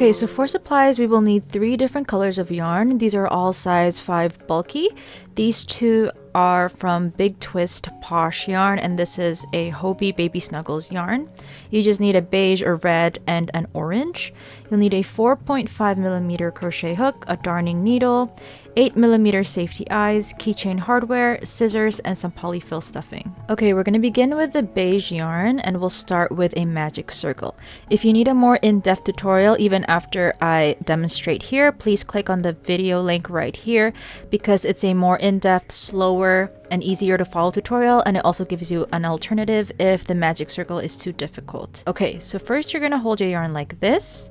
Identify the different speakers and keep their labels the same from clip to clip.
Speaker 1: Okay, so for supplies, we will need 3 different colors of yarn. These are all size 5 bulky. These 2 are from Big Twist Posh yarn, and this is a Hobie Baby Snuggles yarn. You just need a beige or red and an orange. You'll need a 4.5mm crochet hook, a darning needle, 8mm safety eyes, keychain hardware, scissors, and some polyfill stuffing. Okay, we're going to begin with the beige yarn, and we'll start with a magic circle. If you need a more in-depth tutorial, even after I demonstrate here, please click on the video link right here, because it's a more in-depth, slower, and easier to follow tutorial, and it also gives you an alternative if the magic circle is too difficult. Okay, so first you're going to hold your yarn like this.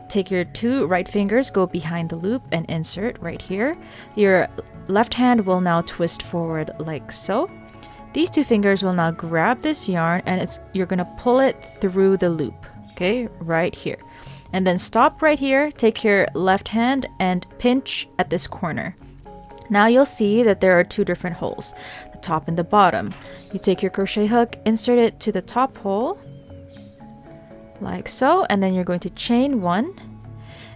Speaker 1: Take your 2 right fingers, go behind the loop, and insert right here. Your left hand will now twist forward like so. These 2 fingers will now grab this yarn, and you're going to pull it through the loop, okay, right here. And then stop right here, take your left hand and pinch at this corner. Now you'll see that there are 2 different holes, the top and the bottom. You take your crochet hook, insert it to the top hole, like so, and then you're going to chain 1,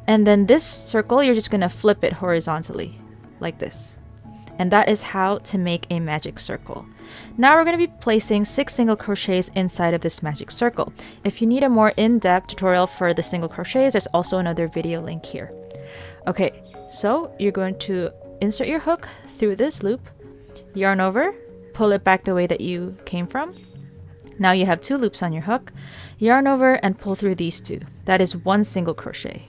Speaker 1: and then this circle you're just going to flip it horizontally like this, and that is how to make a magic circle. Now we're going to be placing 6 single crochets inside of this magic circle. If you need a more in-depth tutorial for the single crochets, there's also another video link here. Okay, so you're going to insert your hook through this loop, yarn over, pull it back the way that you came from. Now you have 2 loops on your hook, yarn over and pull through these 2. That is 1 single crochet.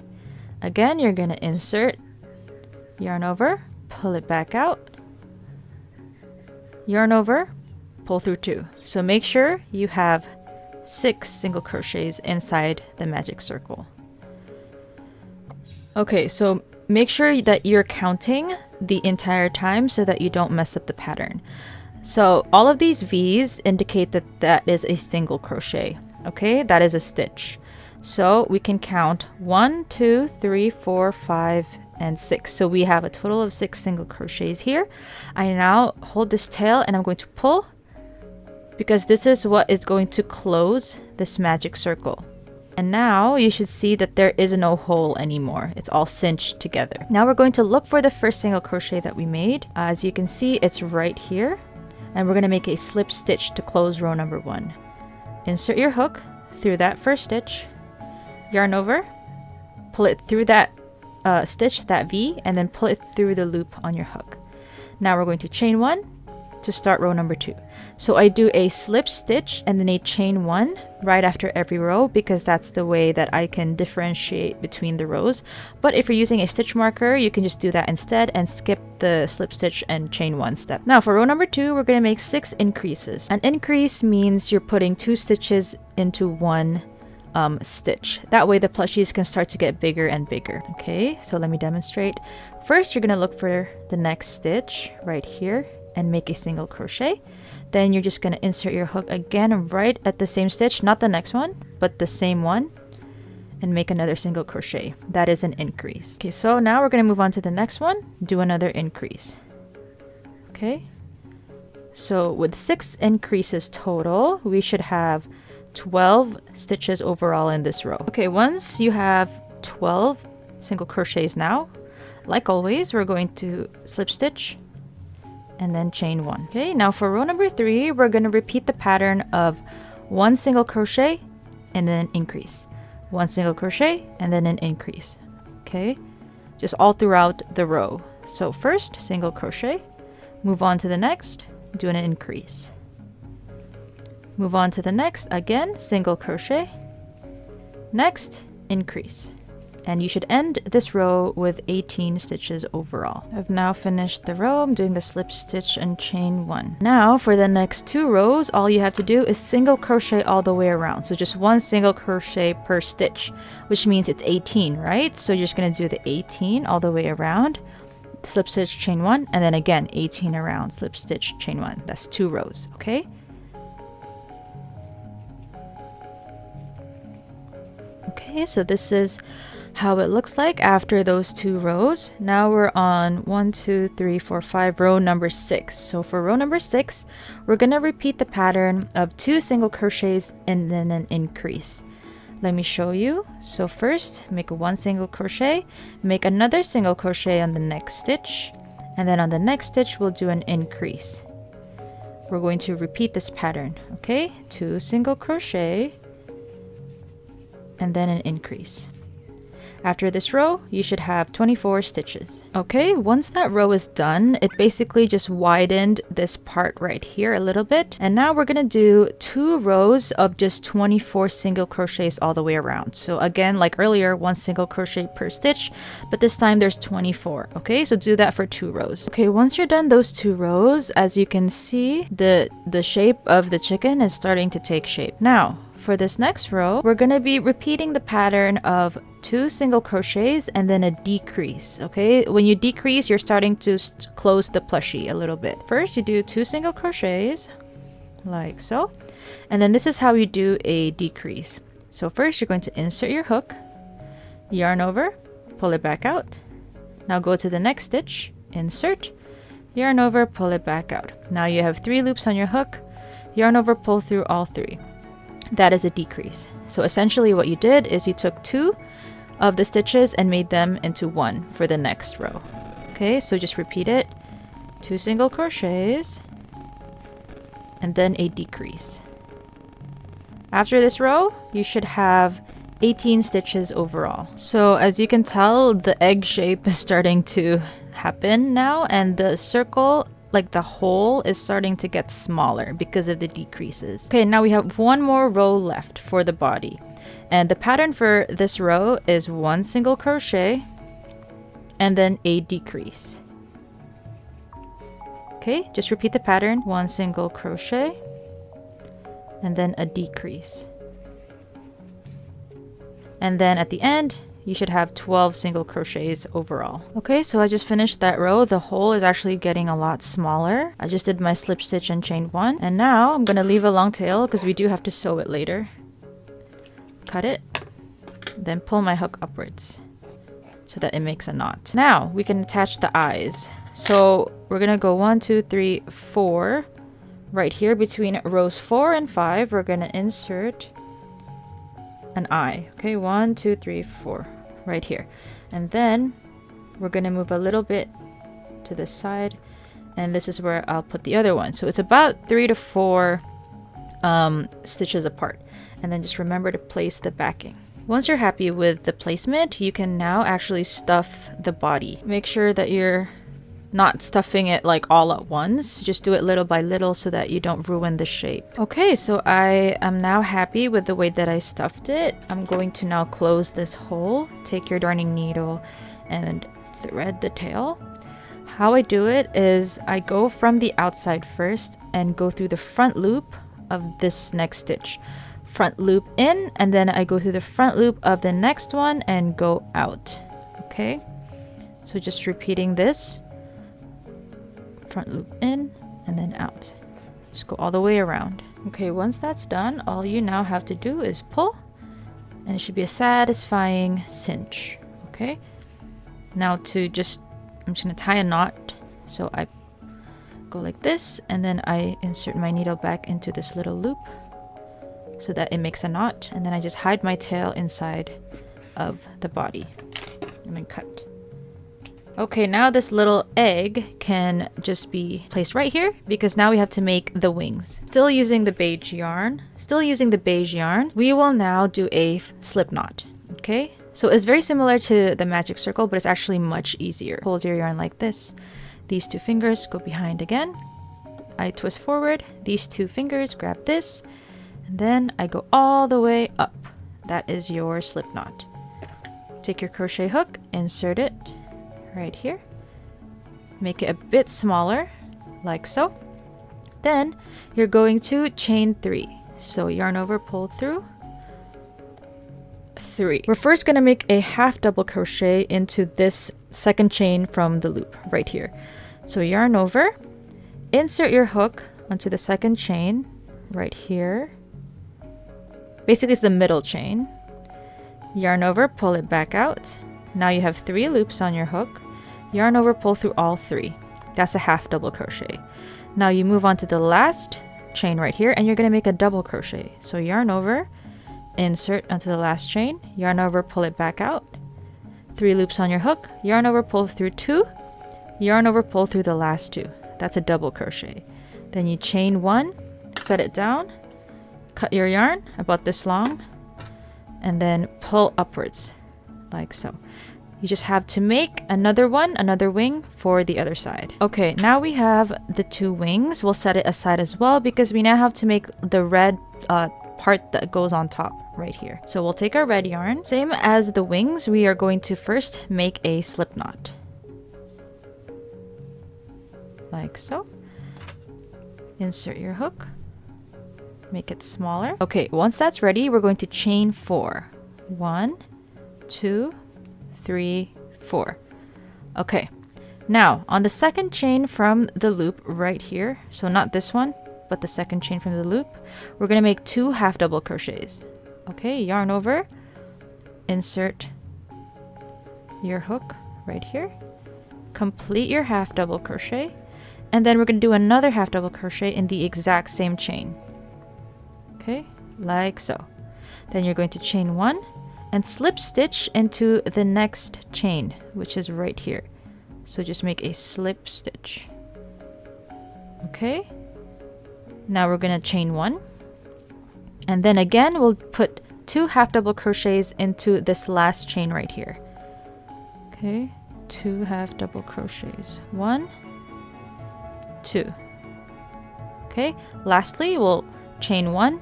Speaker 1: Again, you're going to insert, yarn over, pull it back out, yarn over, pull through 2. So make sure you have 6 single crochets inside the magic circle. Okay, so make sure that you're counting the entire time so that you don't mess up the pattern. So all of these V's indicate that that is a single crochet. Okay, that is a stitch. So we can count 1, 2, 3, 4, 5, and 6. So we have a total of 6 single crochets here. I now hold this tail and I'm going to pull, because this is what is going to close this magic circle. And now you should see that there is no hole anymore. It's all cinched together. Now we're going to look for the first single crochet that we made. As you can see, it's right here. And we're going to make a slip stitch to close row number 1. Insert your hook through that first stitch, yarn over, pull it through that stitch, that V, and then pull it through the loop on your hook. Now we're going to chain 1 to start row number 2. So I do a slip stitch and then a chain 1 right after every row, because that's the way that I can differentiate between the rows. But if you're using a stitch marker, you can just do that instead and skip the slip stitch and chain 1 step. Now for row number 2, we're going to make 6 increases. An increase means you're putting 2 stitches into 1 stitch. That way the plushies can start to get bigger and bigger. Okay, so let me demonstrate. First, you're going to look for the next stitch right here and make a single crochet. Then you're just going to insert your hook again right at the same stitch, not the next one, but the same one, and make another single crochet. That is an increase. Okay, so now we're going to move on to the next one, do another increase. Okay, so with 6 increases total, we should have 12 stitches overall in this row. Okay, once you have 12 single crochets now, like always, we're going to slip stitch and then chain 1. Okay, now for row number 3, we're going to repeat the pattern of 1 single crochet and then an increase, 1 single crochet and then an increase. Okay, just all throughout the row. So first, single crochet, move on to the next, do an increase. Move on to the next, again, single crochet, next, increase. And you should end this row with 18 stitches overall. I've now finished the row. I'm doing the slip stitch and chain 1. Now for the next 2 rows, all you have to do is single crochet all the way around. So just 1 single crochet per stitch, which means it's 18, right? So you're just going to do the 18 all the way around, slip stitch, chain 1, and then again 18 around, slip stitch, chain 1. That's 2 rows, okay? Okay, so this is how it looks like after those 2 rows. Now we're on 1, 2, 3, 4, 5, row number 6. So for row number 6, we're going to repeat the pattern of 2 single crochets and then an increase. Let me show you. So first, make one single crochet, make another single crochet on the next stitch, and then on the next stitch we'll do an increase. We're going to repeat this pattern, okay? 2 single crochet and then an increase. After this row, you should have 24 stitches. Okay, once that row is done, it basically just widened this part right here a little bit. And now we're gonna do 2 rows of just 24 single crochets all the way around. So again, like earlier, 1 single crochet per stitch, but this time there's 24, okay? So do that for 2 rows. Okay, once you're done those 2 rows, as you can see, the shape of the chicken is starting to take shape. Now, for this next row, we're gonna be repeating the pattern of 2 single crochets and then a decrease, okay? When you decrease, you're starting to close the plushie a little bit. First, you do 2 single crochets, like so. And then this is how you do a decrease. So first, you're going to insert your hook, yarn over, pull it back out. Now go to the next stitch, insert, yarn over, pull it back out. Now you have 3 loops on your hook, yarn over, pull through all 3. That is a decrease. So essentially what you did is you took 2 of the stitches and made them into 1 for the next row. Okay, so just repeat it. 2 single crochets and then a decrease. After this row, you should have 18 stitches overall. So as you can tell, the egg shape is starting to happen now, and the circle, like the hole, is starting to get smaller because of the decreases. Okay, now we have 1 more row left for the body. And the pattern for this row is 1 single crochet and then a decrease. Okay, just repeat the pattern. 1 single crochet and then a decrease. And then at the end, you should have 12 single crochets overall. Okay, so I just finished that row. The hole is actually getting a lot smaller. I just did my slip stitch and chain 1. And now I'm gonna leave a long tail because we do have to sew it later. Cut it, then pull my hook upwards so that it makes a knot. Now we can attach the eyes. So we're gonna go 1, 2, 3, 4. Right here between rows 4 and 5, we're gonna insert an eye. Okay, 1, 2, 3, 4, right here. And then we're gonna move a little bit to this side, and this is where I'll put the other one. So it's about 3 to 4 stitches apart. And then just remember to place the backing. Once you're happy with the placement, you can now actually stuff the body. Make sure that you're not stuffing it like all at once. Just do it little by little so that you don't ruin the shape. Okay, so I am now happy with the way that I stuffed it. I'm going to now close this hole. Take your darning needle and thread the tail. How I do it is I go from the outside first and go through the front loop of this next stitch. Front loop in, and then I go through the front loop of the next one and go out. Okay, so just repeating this. Front loop in and then out. Just go all the way around. Okay, once that's done, all you now have to do is pull, and it should be a satisfying cinch. Okay, now I'm just gonna tie a knot. So I go like this, and then I insert my needle back into this little loop so that it makes a knot, and then I just hide my tail inside of the body and then cut. Okay, now this little egg can just be placed right here because now we have to make the wings. Still using the beige yarn, we will now do a slip knot. Okay, so it's very similar to the magic circle, but it's actually much easier. Hold your yarn like this. These 2 fingers go behind again. I twist forward. These 2 fingers grab this. And then I go all the way up. That is your slip knot. Take your crochet hook, insert it right here. Make it a bit smaller, like so. Then you're going to chain 3. So yarn over, pull through 3. We're first going to make a half double crochet into this second chain from the loop right here. So yarn over, insert your hook onto the second chain right here. Basically, it's the middle chain. Yarn over, pull it back out. Now you have 3 loops on your hook. Yarn over, pull through all 3. That's a half double crochet. Now you move on to the last chain right here, and you're going to make a double crochet. So yarn over, insert onto the last chain, yarn over, pull it back out, 3 loops on your hook, yarn over, pull through 2, yarn over, pull through the last 2. That's a double crochet. Then you chain 1, set it down, cut your yarn about this long, and then pull upwards like so. You just have to make another wing for the other side. Okay, now we have the 2 wings. We'll set it aside as well because we now have to make the red part that goes on top right here. So we'll take our red yarn. Same as the wings, we are going to first make a slip knot. Like so. Insert your hook. Make it smaller. Okay, once that's ready, we're going to chain 4. 1, 2, 3, 4. Okay, now on the second chain from the loop right here, so not this one, but the second chain from the loop, we're going to make 2 half double crochets. Okay, yarn over, insert your hook right here, complete your half double crochet, and then we're going to do another half double crochet in the exact same chain. Okay, like so. Then you're going to chain 1 and slip stitch into the next chain, which is right here. So just make a slip stitch. Okay, now we're going to chain 1, and then again we'll put 2 half double crochets into this last chain right here. Okay, 2 half double crochets, 1, 2. Okay, lastly we'll chain 1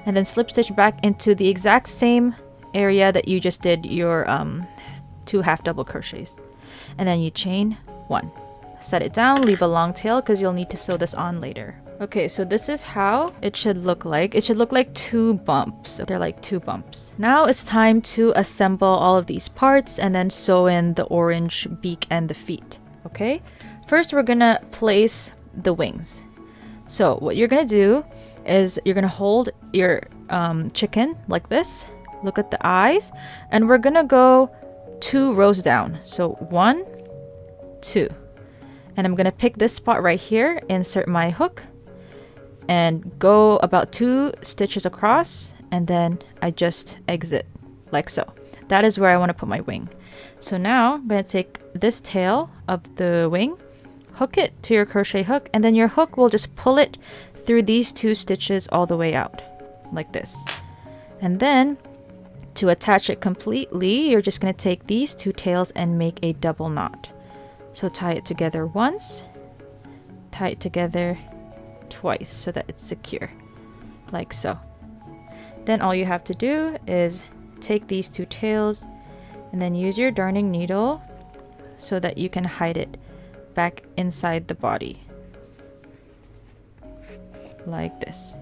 Speaker 1: and then slip stitch back into the exact same area that you just did your 2 half double crochets, and then you chain 1, set it down, leave a long tail because you'll need to sew this on later. Okay, so this is how it should look like. It should look like 2 bumps. They're like 2 bumps. Now it's time to assemble all of these parts and then sew in the orange beak and the feet. Okay, first we're gonna place the wings. So what you're gonna do is you're gonna hold your chicken like this. Look at the eyes, and we're gonna go 2 rows down. So 1, 2, and I'm gonna pick this spot right here, insert my hook, and go about 2 stitches across, and then I just exit like so. That is where I want to put my wing. So now I'm gonna take this tail of the wing, hook it to your crochet hook, and then your hook will just pull it through these 2 stitches all the way out like this. And then to attach it completely, you're just going to take these 2 tails and make a double knot. So tie it together once, tie it together twice so that it's secure, like so. Then all you have to do is take these 2 tails and then use your darning needle so that you can hide it back inside the body, like this,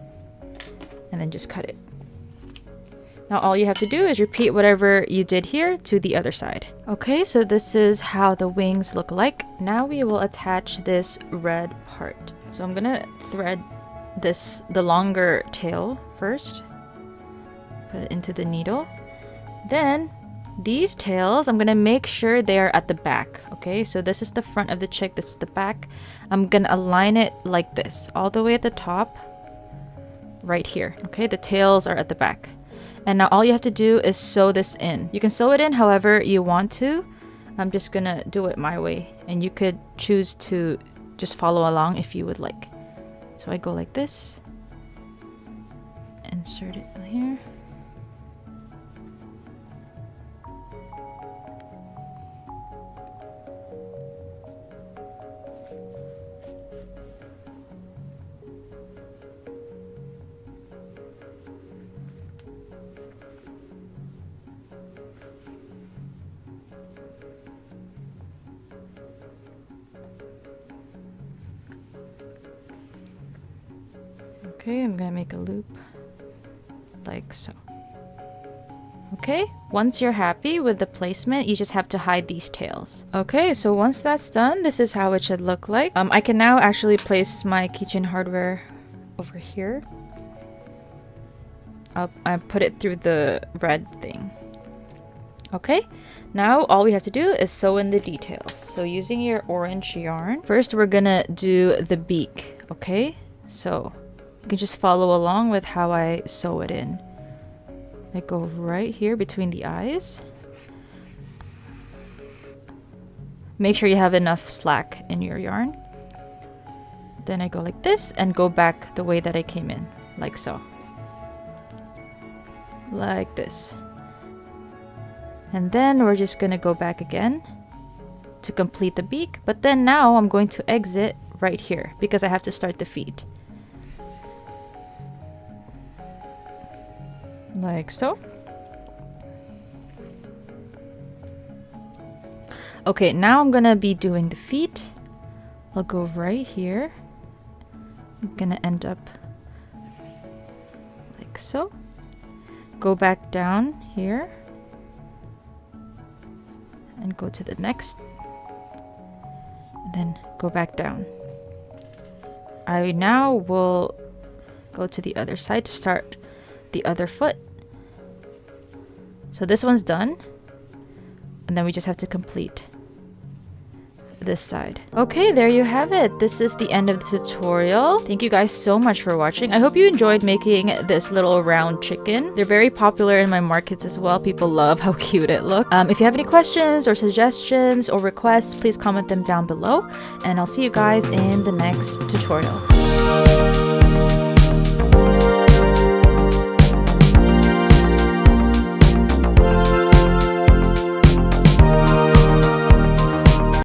Speaker 1: and then just cut it. Now all you have to do is repeat whatever you did here to the other side. Okay, so this is how the wings look like. Now we will attach this red part. So I'm gonna thread the longer tail first, put it into the needle. Then these tails, I'm gonna make sure they are at the back. Okay, so this is the front of the chick, this is the back. I'm gonna align it like this, all the way at the top, right here. Okay, the tails are at the back. And now all you have to do is sew this in. You can sew it in however you want to. I'm just gonna do it my way, and you could choose to just follow along if you would like. So I go like this, insert it here. Okay, I'm gonna make a loop like so. Okay, once you're happy with the placement, you just have to hide these tails. Okay, so once that's done, this is how it should look like. I can now actually place my keychain hardware over here. I put it through the red thing. Okay, now all we have to do is sew in the details. So using your orange yarn, first we're gonna do the beak. Okay, so you can just follow along with how I sew it in. I go right here between the eyes. Make sure you have enough slack in your yarn. Then I go like this and go back the way that I came in, like so. Like this. And then we're just gonna go back again to complete the beak, but then now I'm going to exit right here because I have to start the feet. Like so. Okay, now I'm gonna be doing the feet. I'll go right here. I'm gonna end up like so. Go back down here and go to the next, and then go back down. I now will go to the other side to start the other foot. So this one's done, and then we just have to complete this side. Okay, there you have it. This is the end of the tutorial. Thank you guys so much for watching. I hope you enjoyed making this little round chicken. They're very popular in my markets as well. People love how cute it looks. If you have any questions or suggestions or requests, please comment them down below, and I'll see you guys in the next tutorial.